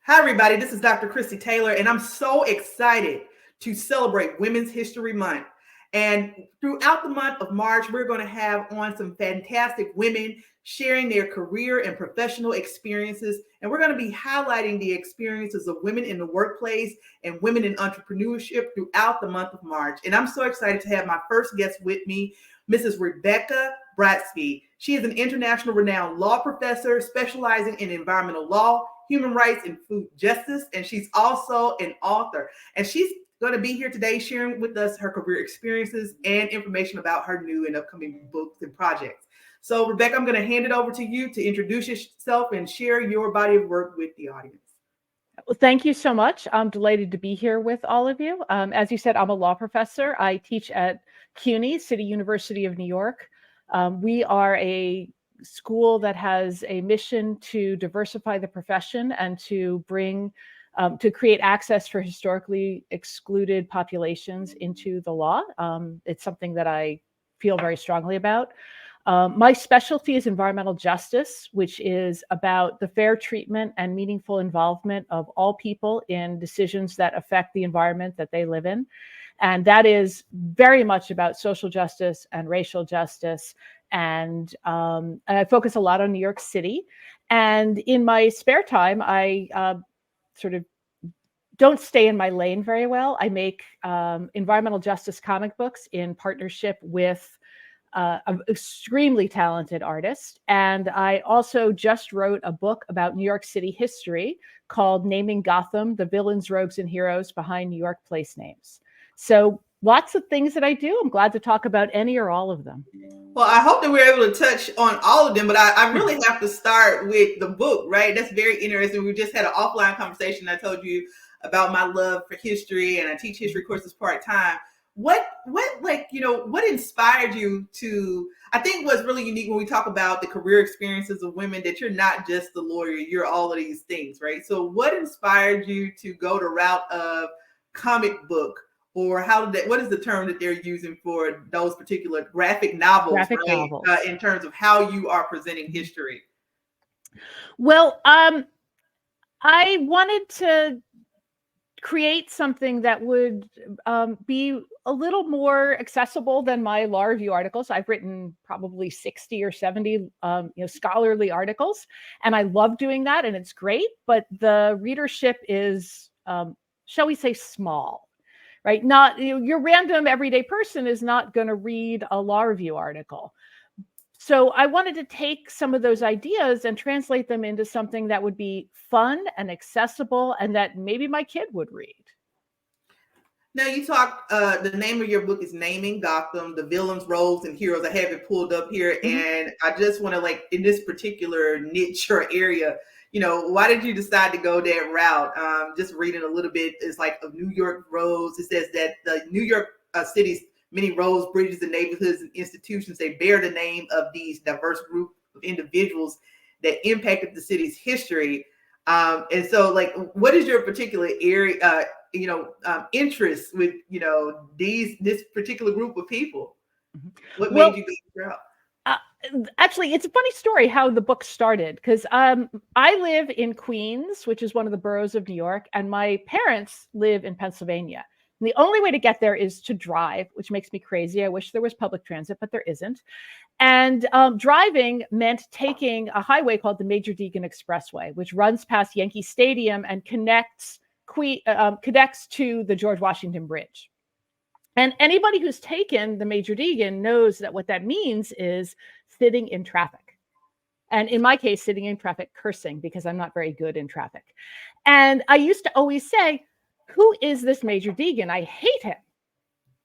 Hi, everybody. This is Dr. Christy Taylor, and I'm so excited to celebrate Women's History Month. And throughout the month of March, we're going to have on some fantastic women sharing their career and professional experiences. And we're going to be highlighting the experiences of women in the workplace and women in entrepreneurship throughout the month of March. And I'm so excited to have my first guest with me, Mrs. Rebecca Bratspies. She is an international renowned law professor specializing in environmental law, human rights, and food justice. And she's also an author. And she's going to be here today sharing with us her career experiences and information about her new and upcoming books and projects. So, Rebecca, I'm going to hand it over to you to introduce yourself and share your body of work with the audience. Well, thank you so much. I'm delighted to be here with all of you. As you said, I'm a law professor. I teach at CUNY, City University of New York. We are a school that has a mission to diversify the profession and to create access for historically excluded populations into the law. It's something that I feel very strongly about. My specialty is environmental justice, which is about the fair treatment and meaningful involvement of all people in decisions that affect the environment that they live in. And that is very much about social justice and racial justice. And I focus a lot on New York City. And in my spare time, I sort of don't stay in my lane very well. I make environmental justice comic books in partnership with an extremely talented artist. And I also just wrote a book about New York City history called Naming Gotham, the Villains, Rogues, and Heroes Behind New York Place Names. So lots of things that I do. I'm glad to talk about any or all of them. Well, I hope that we're able to touch on all of them, but I really have to start with the book, right? That's very interesting. We just had an offline conversation. I told you about my love for history, and I teach history courses part-time. What inspired you to, I think what's really unique when we talk about the career experiences of women, that you're not just the lawyer, you're all of these things, right? So what inspired you to go the route of comic book, or what is the term that they're using for those particular graphic novels, novels. In terms of how you are presenting history? Well, I wanted to create something that would be a little more accessible than my law review articles. I've written probably 60 or 70 scholarly articles, and I love doing that, and it's great, but the readership is, shall we say, small, right? Not your random everyday person is not going to read a law review article. So I wanted to take some of those ideas and translate them into something that would be fun and accessible and that maybe my kid would read. Now you talk, the name of your book is Naming Gotham, the Villains, Rogues, and Heroes. I have it pulled up here, and I just want to, in this particular niche or area, why did you decide to go that route? Just reading a little bit, it's like of New York roads. It says that the New York City's many roads, bridges, and neighborhoods and institutions, they bear the name of these diverse group of individuals that impacted the city's history. And so, what is your particular area, interest with, this particular group of people? What made you go this route? Actually, it's a funny story how the book started, because I live in Queens, which is one of the boroughs of New York, and my parents live in Pennsylvania. And the only way to get there is to drive, which makes me crazy. I wish there was public transit, but there isn't. And driving meant taking a highway called the Major Deegan Expressway, which runs past Yankee Stadium and connects to the George Washington Bridge. And anybody who's taken the Major Deegan knows that what that means is sitting in traffic. And in my case, sitting in traffic, cursing, because I'm not very good in traffic. And I used to always say, who is this Major Deegan? I hate him.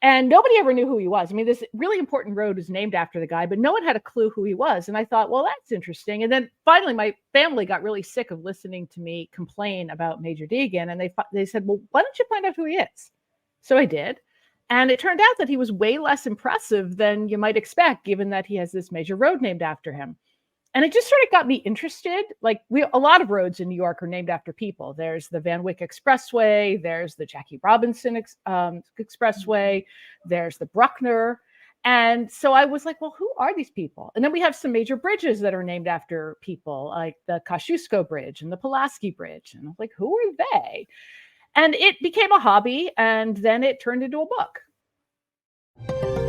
And nobody ever knew who he was. I mean, this really important road is named after the guy, but no one had a clue who he was. And I thought, well, that's interesting. And then finally, my family got really sick of listening to me complain about Major Deegan. And they said, well, why don't you find out who he is? So I did. And it turned out that he was way less impressive than you might expect, given that he has this major road named after him. And it just sort of got me interested. A lot of roads in New York are named after people. There's the Van Wyck Expressway. There's the Jackie Robinson Expressway. There's the Bruckner. And so I was like, well, who are these people? And then we have some major bridges that are named after people, like the Kosciuszko Bridge and the Pulaski Bridge. And I was like, who are they? And it became a hobby, and then it turned into a book.